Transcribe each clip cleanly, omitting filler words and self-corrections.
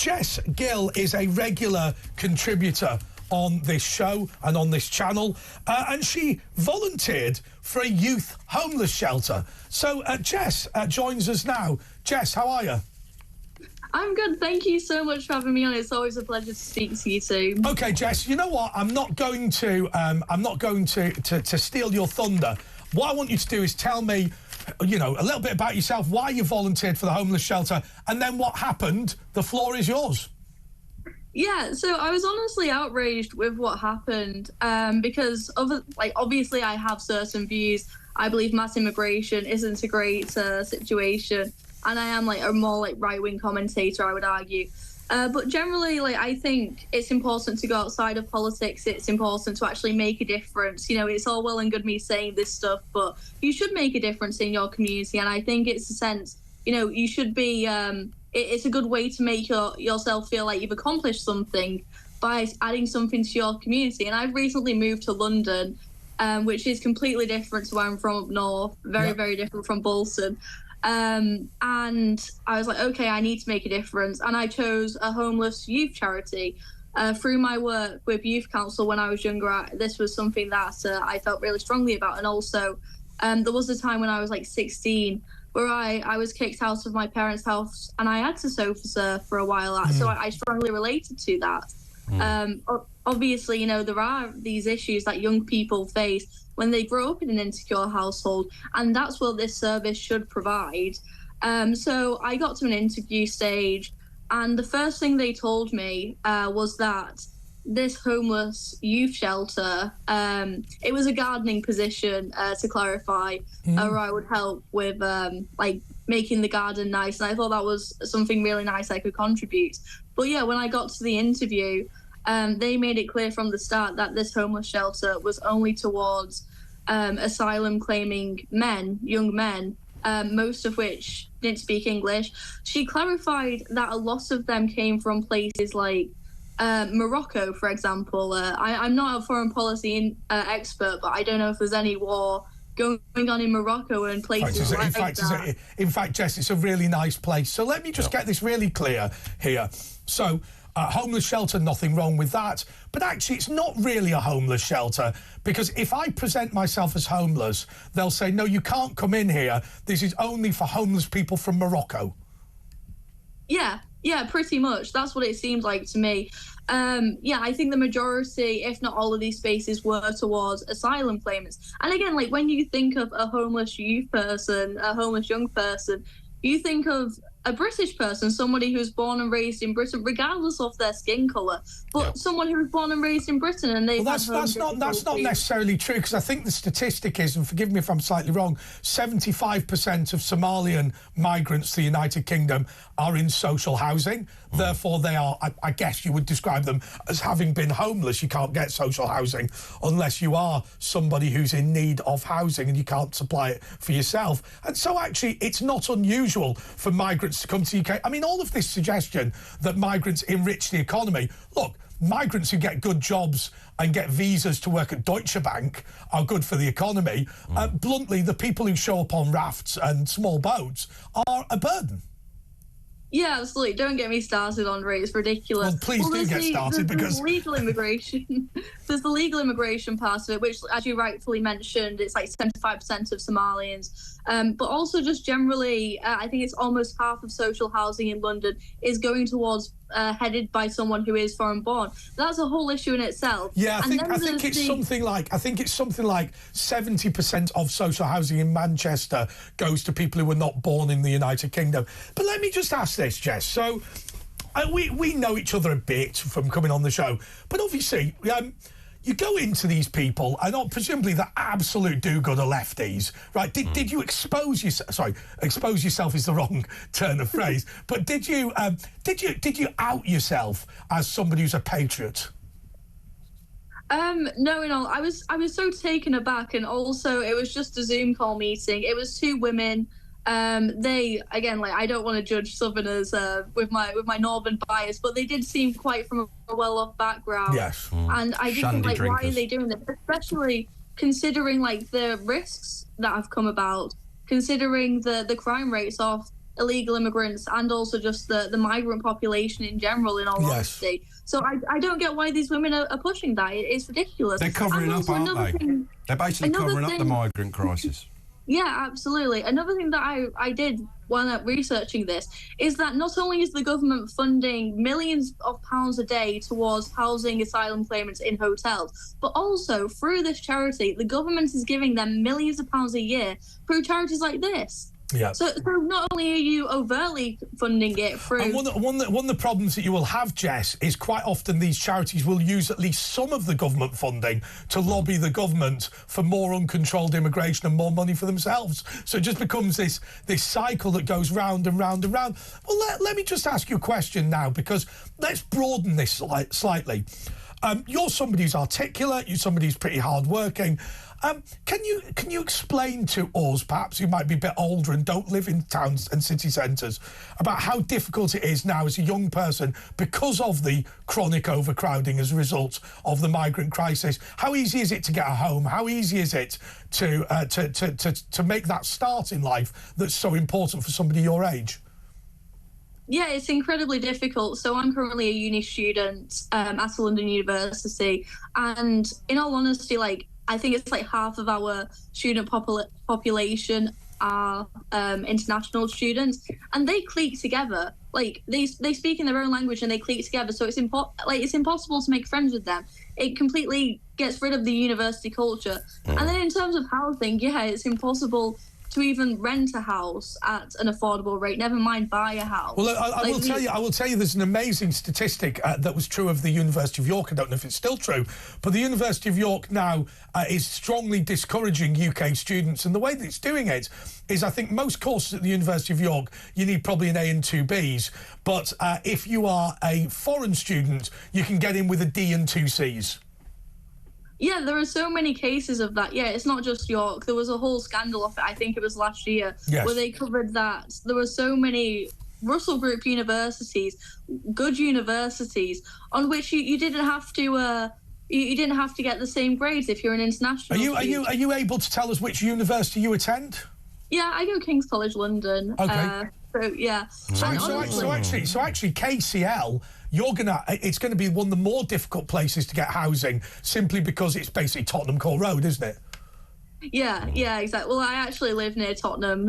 Jess Gill is a regular contributor on this show and on this channel, and she volunteered for a youth homeless shelter. So Jess joins us now. Jess, how are you? I'm good. Thank you so much for having me on. It's always a pleasure to speak to you too. Okay, Jess. You know what? I'm not going to steal your thunder. What I want you to do is tell me, you know, a little bit about yourself, why you volunteered for the homeless shelter, and then what happened. The floor is yours. Yeah, so I was honestly outraged with what happened because, obviously I have certain views. I believe mass immigration isn't a great situation, and I am a more right-wing commentator, I would argue. But generally, I think it's important to go outside of politics. It's important to actually make a difference. You know, it's all well and good me saying this stuff, but you should make a difference in your community. And I think it's a sense, you know, you should be, it's a good way to make yourself feel like you've accomplished something by adding something to your community. And I've recently moved to London, which is completely different to where I'm from up north, very different from Bolton. And I was like, okay, I need to make a difference. And I chose a homeless youth charity. Through my work with Youth Council when I was younger, this was something that I felt really strongly about. And also, there was a time when I was 16 where I was kicked out of my parents' house and I had to sofa surf for a while. So I strongly related to that. Obviously, you know, there are these issues that young people face when they grow up in an insecure household, and that's what this service should provide. So I got to an interview stage, and the first thing they told me was that this homeless youth shelter, it was a gardening position, to clarify, where I would help with making the garden nice, and I thought that was something really nice I could contribute. But yeah, when I got to the interview, they made it clear from the start that this homeless shelter was only towards asylum claiming men, young men, most of which didn't speak English. She clarified that a lot of them came from places like Morocco, for example. I'm not a foreign policy expert, but I don't know if there's any war going on in Morocco and places like that. In fact, Jess, it's a really nice place. So let me just get this really clear here. So, homeless shelter, nothing wrong with that. But actually, it's not really a homeless shelter, because if I present myself as homeless, they'll say, no, you can't come in here. This is only for homeless people from Morocco. Yeah, pretty much. That's what it seemed like to me. Yeah, I think the majority, if not all of these spaces, were towards asylum claimants. And again, when you think of a homeless youth person, a homeless young person, you think of a British person, somebody who was born and raised in Britain, regardless of their skin colour, but someone who was born and raised in Britain, and they've that's not necessarily true, because I think the statistic is, and forgive me if I'm slightly wrong, 75% of Somalian migrants to the United Kingdom are in social housing. Therefore, they are, I guess you would describe them as having been homeless. You can't get social housing unless you are somebody who's in need of housing and you can't supply it for yourself. And so actually, it's not unusual for migrants to come to the UK. I mean, all of this suggestion that migrants enrich the economy. Look, migrants who get good jobs and get visas to work at Deutsche Bank are good for the economy. Bluntly, the people who show up on rafts and small boats are a burden. Yeah, absolutely. Don't get me started, Andre. It's ridiculous. Well, please do get started, because legal immigration. There's the legal immigration part of it, which, as you rightfully mentioned, it's 75% of Somalians. But also just generally, I think it's almost half of social housing in London is going towards headed by someone who is foreign born. That's a whole issue in itself. Yeah, I think it's something like 70% of social housing in Manchester goes to people who were not born in the United Kingdom. But let me just ask this, Jess. So we know each other a bit from coming on the show, but obviously you go into these people, and presumably the absolute do-gooder lefties, right? Did you expose yourself? Sorry, expose yourself is the wrong turn of phrase. But did you out yourself as somebody who's a patriot? No, I was so taken aback, and also it was just a Zoom call meeting. It was two women. They, again, I don't want to judge Southerners with my northern bias, but they did seem quite from a well-off background. Yes. And I did think, why are they doing this? Especially considering, the risks that have come about, considering the crime rates of illegal immigrants and also just the migrant population in general, in all honesty. So I don't get why these women are pushing that. It's ridiculous. They're covering up, aren't they? They're basically covering up the migrant crisis. Yeah, absolutely. Another thing that I did when researching this is that not only is the government funding millions of pounds a day towards housing asylum claimants in hotels, but also through this charity, the government is giving them millions of pounds a year through charities like this. Yeah. So not only are you overtly funding it through... And one of the problems that you will have, Jess, is quite often these charities will use at least some of the government funding to lobby the government for more uncontrolled immigration and more money for themselves. So it just becomes this cycle that goes round and round and round. Well, let me just ask you a question now, because let's broaden this slightly. You're somebody who's articulate, you're somebody who's pretty hardworking. Can you explain to us, perhaps who might be a bit older and don't live in towns and city centres, about how difficult it is now as a young person because of the chronic overcrowding as a result of the migrant crisis? How easy is it to get a home? How easy is it to make that start in life that's so important for somebody your age? Yeah, it's incredibly difficult. So I'm currently a uni student at London University, and in all honesty, I think it's half of our student population are international students, and they clique together. They speak in their own language and they clique together. So it's impossible to make friends with them. It completely gets rid of the university culture. And then in terms of housing, yeah, it's impossible to even rent a house at an affordable rate, never mind buy a house. Well, I will tell you there's an amazing statistic that was true of the University of York. I don't know if it's still true, but the University of York now is strongly discouraging UK students, and the way that it's doing it is, I think most courses at the University of York, you need probably an A and 2 Bs, but if you are a foreign student, you can get in with a D and 2 Cs. Yeah, there are so many cases of that. Yeah, it's not just York. There was a whole scandal of it, I think it was last year, where they covered that. There were so many Russell Group universities, good universities, on which you didn't have to you didn't have to get the same grades if you're an international student. Are you able to tell us which university you attend? Yeah, I go King's College London. Okay. So yeah. So actually, KCL, it's gonna be one of the more difficult places to get housing, simply because it's basically Tottenham Court Road, isn't it? Yeah, exactly. Well, I actually live near Tottenham,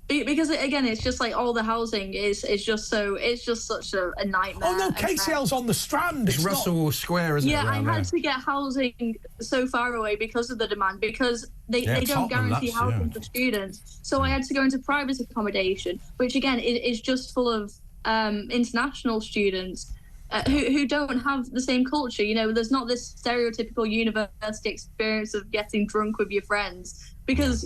because again, it's just all the housing is just such a nightmare. Oh no, KCL's on the Strand. It's Russell Square, isn't it? Yeah, I had to get housing so far away because of the demand, because they don't guarantee housing for students. So I had to go into private accommodation, which again is just full of international students who don't have the same culture. There's not this stereotypical university experience of getting drunk with your friends, because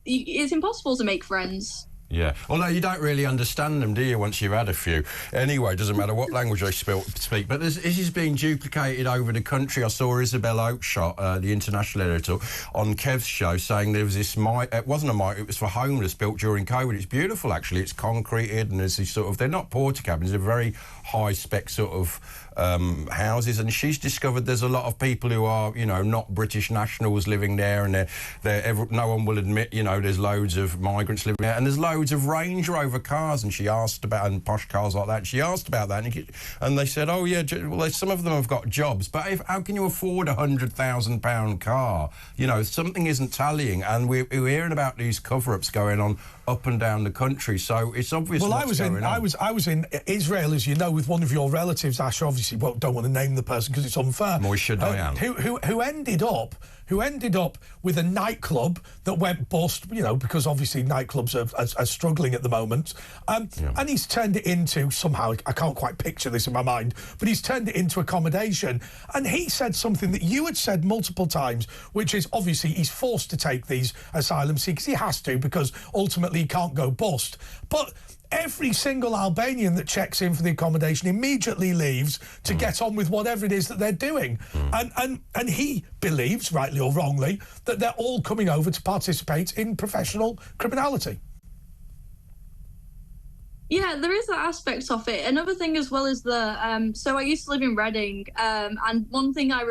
it's impossible to make friends. Yeah. Although you don't really understand them, do you, once you've had a few? Anyway, it doesn't matter what language they speak. But this is being duplicated over the country. I saw Isabel Oakeshott, the international editor, on Kev's show, saying there was this it wasn't a mic, it was for homeless, built during COVID. It's beautiful, actually. It's concreted, and there's these they're not porter cabins, they're very high-spec sort of houses, and she's discovered there's a lot of people who are, not British nationals living there, and no one will admit, there's loads of migrants living there, and there's loads of Range Rover cars, and she asked about, and posh cars like that, and she asked about that, and they said, oh yeah, well, some of them have got jobs, but how can you afford a £100,000 car? Something isn't tallying, and we're hearing about these cover-ups going on up and down the country, so it's obvious. Well, I was in Israel, as you know, with one of your relatives, Ash. Obviously, don't want to name the person because it's unfair. Moisha Dayan. Who ended up with a nightclub that went bust, because obviously nightclubs are struggling at the moment. And he's turned it into, somehow, I can't quite picture this in my mind, but he's turned it into accommodation. And he said something that you had said multiple times, which is obviously he's forced to take these asylum seekers. He has to, because ultimately he can't go bust. But every single Albanian that checks in for the accommodation immediately leaves to get on with whatever it is that they're doing. And he believes, rightly or wrongly, that they're all coming over to participate in professional criminality. Yeah, there is that aspect of it. Another thing as well is so I used to live in Reading, and one thing I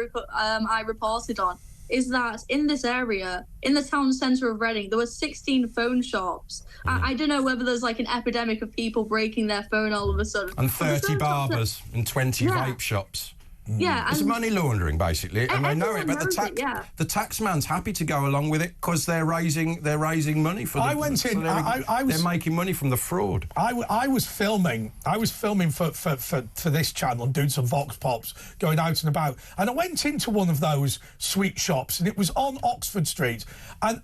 reported on is that in this area, in the town centre of Reading, there were 16 phone shops. I don't know whether there's like an epidemic of people breaking their phone all of a sudden. And 30 barbers and 20 vape shops. Yeah, it's money laundering basically, and they know it. But the tax man's happy to go along with it because they're raising money for. They're making money from the fraud. I was filming for this channel and doing some vox pops, going out and about, and I went into one of those sweet shops, and it was on Oxford Street, and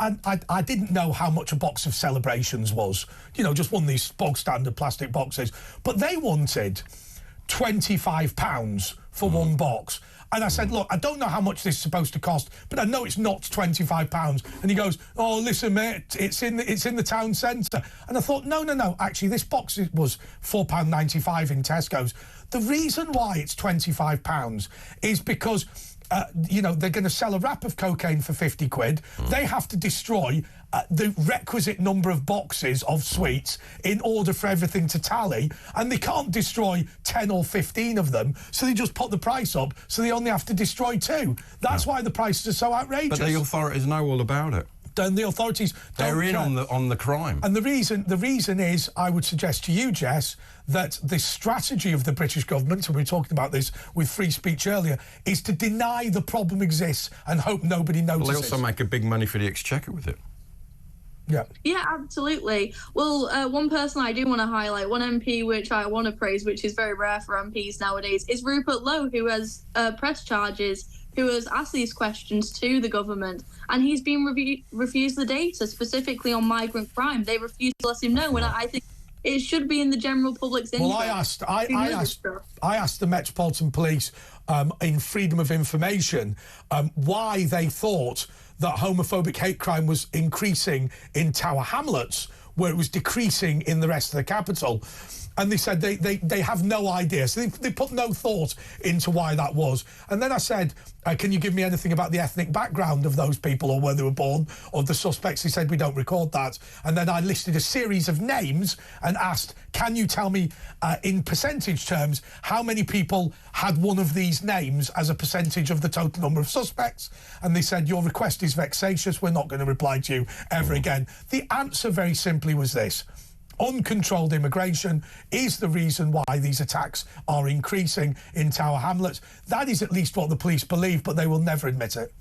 I didn't know how much a box of Celebrations was. You know, just one of these bog standard plastic boxes, but they wanted £25 for one box. And I said, look, I don't know how much this is supposed to cost, but I know it's not £25. And he goes, oh, listen, mate, it's in the town centre. And I thought, no, actually, this box was £4.95 in Tesco's. The reason why it's £25 is because you know, they're going to sell a wrap of cocaine for 50 quid. They have to destroy the requisite number of boxes of sweets in order for everything to tally, and they can't destroy 10 or 15 of them, so they just put the price up, so they only have to destroy 2. That's why the prices are so outrageous. But the authorities know all about it. Then the authorities they're in on the crime. And the reason is, I would suggest to you, Jess, that the strategy of the British government, and we were talking about this with free speech earlier, is to deny the problem exists and hope nobody notices. Well, they also make a big money for the Exchequer with it. Yeah, absolutely. Well, one person I do want to highlight, one MP which I want to praise, which is very rare for MPs nowadays, is Rupert Lowe, who has press charges, who has asked these questions to the government, and he's been refused the data, specifically on migrant crime. They refused to let him know, and I think it should be in the general public's interest. Well, I asked the Metropolitan Police in Freedom of Information why they thought that homophobic hate crime was increasing in Tower Hamlets, where it was decreasing in the rest of the capital. And they said they have no idea. So they put no thought into why that was. And then I said, can you give me anything about the ethnic background of those people or where they were born or the suspects? He said, we don't record that. And then I listed a series of names and asked, can you tell me in percentage terms how many people had one of these names as a percentage of the total number of suspects? And they said, your request is vexatious. We're not going to reply to you ever again. The answer very simply was this. Uncontrolled immigration is the reason why these attacks are increasing in Tower Hamlets. That is at least what the police believe, but they will never admit it.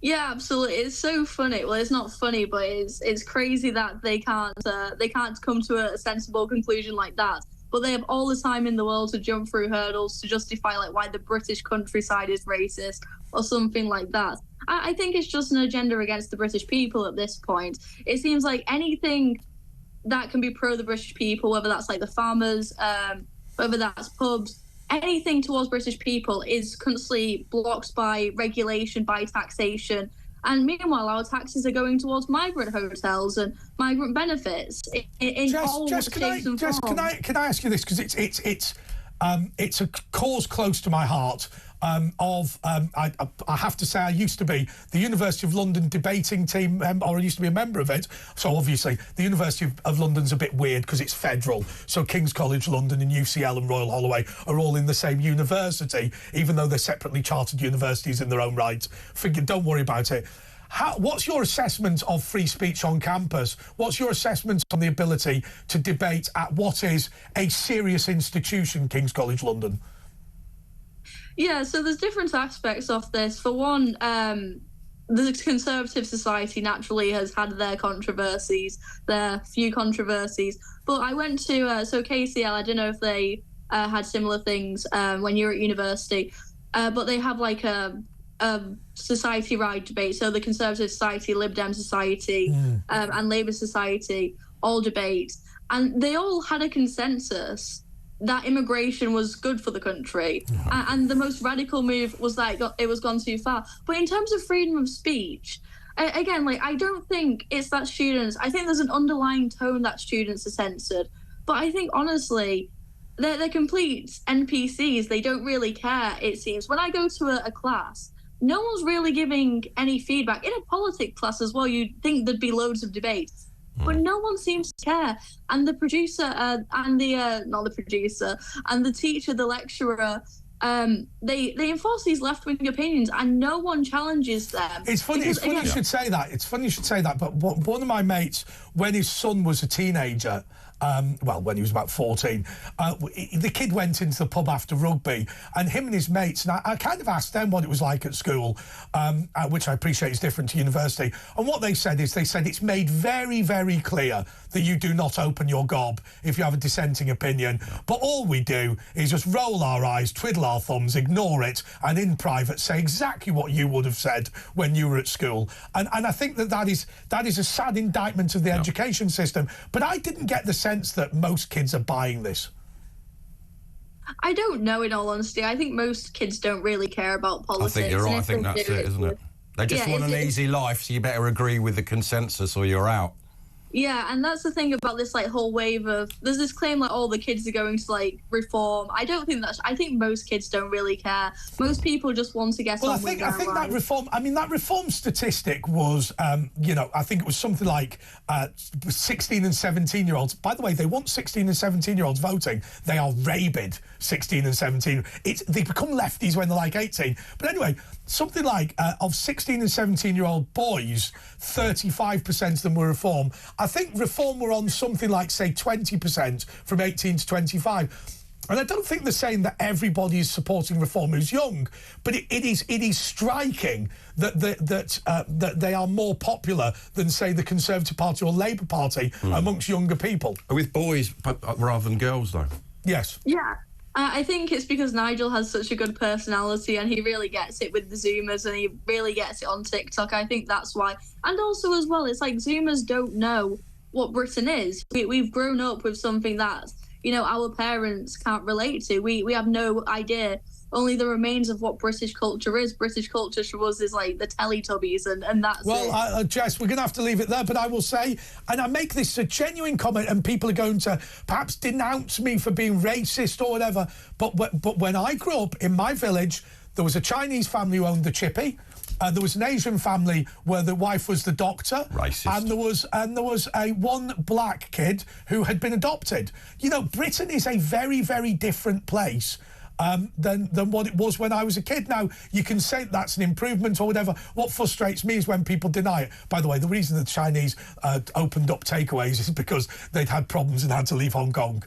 Yeah, absolutely. It's so funny. Well, it's not funny, but it's crazy that they can't come to a sensible conclusion like that. But they have all the time in the world to jump through hurdles to justify like why the British countryside is racist or something like that. I think it's just an agenda against the British people at this point. It seems like anything that can be pro the British people, whether that's like the farmers, whether that's pubs, anything towards British people is constantly blocked by regulation, by taxation. And meanwhile, our taxes are going towards migrant hotels and migrant benefits. Jess, can I ask you this? Because it's a cause close to my heart. I have to say, I used to be the University of London debating team, or I used to be a member of it. So obviously, the University of London's a bit weird because it's federal. So King's College London and UCL and Royal Holloway are all in the same university, even though they're separately chartered universities in their own right. Don't worry about it. What's your assessment of free speech on campus? What's your assessment on the ability to debate at what is a serious institution, King's College London? Yeah, so there's different aspects of this. For one, the Conservative Society naturally has had their controversies, their few controversies. But I went to, so KCL, I don't know if they had similar things when you were at university, but they have like a society-wide debate. So the Conservative Society, Lib Dem Society, and Labour Society all debate. And they all had a consensus that immigration was good for the country. And the most radical move was that it was gone too far. But in terms of freedom of speech, again, like, I don't think it's that students, I think there's an underlying tone that students are censored. But I think, honestly, they're complete NPCs. They don't really care, it seems. When I go to a class, no one's really giving any feedback. In a politics class as well, you'd think there'd be loads of debates. But no one seems to care. And the producer and the teacher, the lecturer, they enforce these left-wing opinions and no one challenges them. It's funny you should say that. It's funny you should say that, but one of my mates, when his son was a teenager, when he was about 14, the kid went into the pub after rugby, and him and his mates, and I kind of asked them what it was like at school, which I appreciate is different to university, and what they said it's made very, very clear that you do not open your gob if you have a dissenting opinion, but all we do is just roll our eyes, twiddle our thumbs, ignore it, and in private say exactly what you would have said when you were at school. And I think that is a sad indictment of the education system, but I didn't get the sense that most kids are buying this. I don't know, in all honesty. I think most kids don't really care about politics. I think you're right. I think that's it, isn't it? They just want an easy life, so you better agree with the consensus or you're out. Yeah, and that's the thing about this whole wave of, there's this claim all the kids are going to reform. I don't think that's, I think most kids don't really care. Most people just want to get on with their lives. I think that reform, that reform statistic was, I think it was something like 16 and 17-year-olds. By the way, they want 16 and 17-year-olds voting. They are rabid 16 and 17. They become lefties when they're 18. But anyway, something like of 16 and 17-year-old boys, 35% of them were reform. I think reform were on something like, say, 20% from 18 to 25. And I don't think they're saying that everybody is supporting reform who's young, but it is striking that they are more popular than, say, the Conservative Party or Labour Party amongst younger people. With boys rather than girls, though. Yes. Yeah. I think it's because Nigel has such a good personality and he really gets it with the Zoomers and he really gets it on TikTok. I think that's why. And also as well, it's Zoomers don't know what Britain is. We've grown up with something that, our parents can't relate to. We have no idea. Only the remains of what British culture is. British culture to us is the Teletubbies, and that's it. Well, Jess, we're going to have to leave it there, but I will say, and I make this a genuine comment, and people are going to perhaps denounce me for being racist or whatever, but when I grew up in my village, there was a Chinese family who owned the chippy. There was an Asian family where the wife was the doctor. Racist. And there was a one black kid who had been adopted. Britain is a very, very different place than what it was when I was a kid. Now, you can say that's an improvement or whatever. What frustrates me is when people deny it. By the way, the reason the Chinese opened up takeaways is because they'd had problems and had to leave Hong Kong.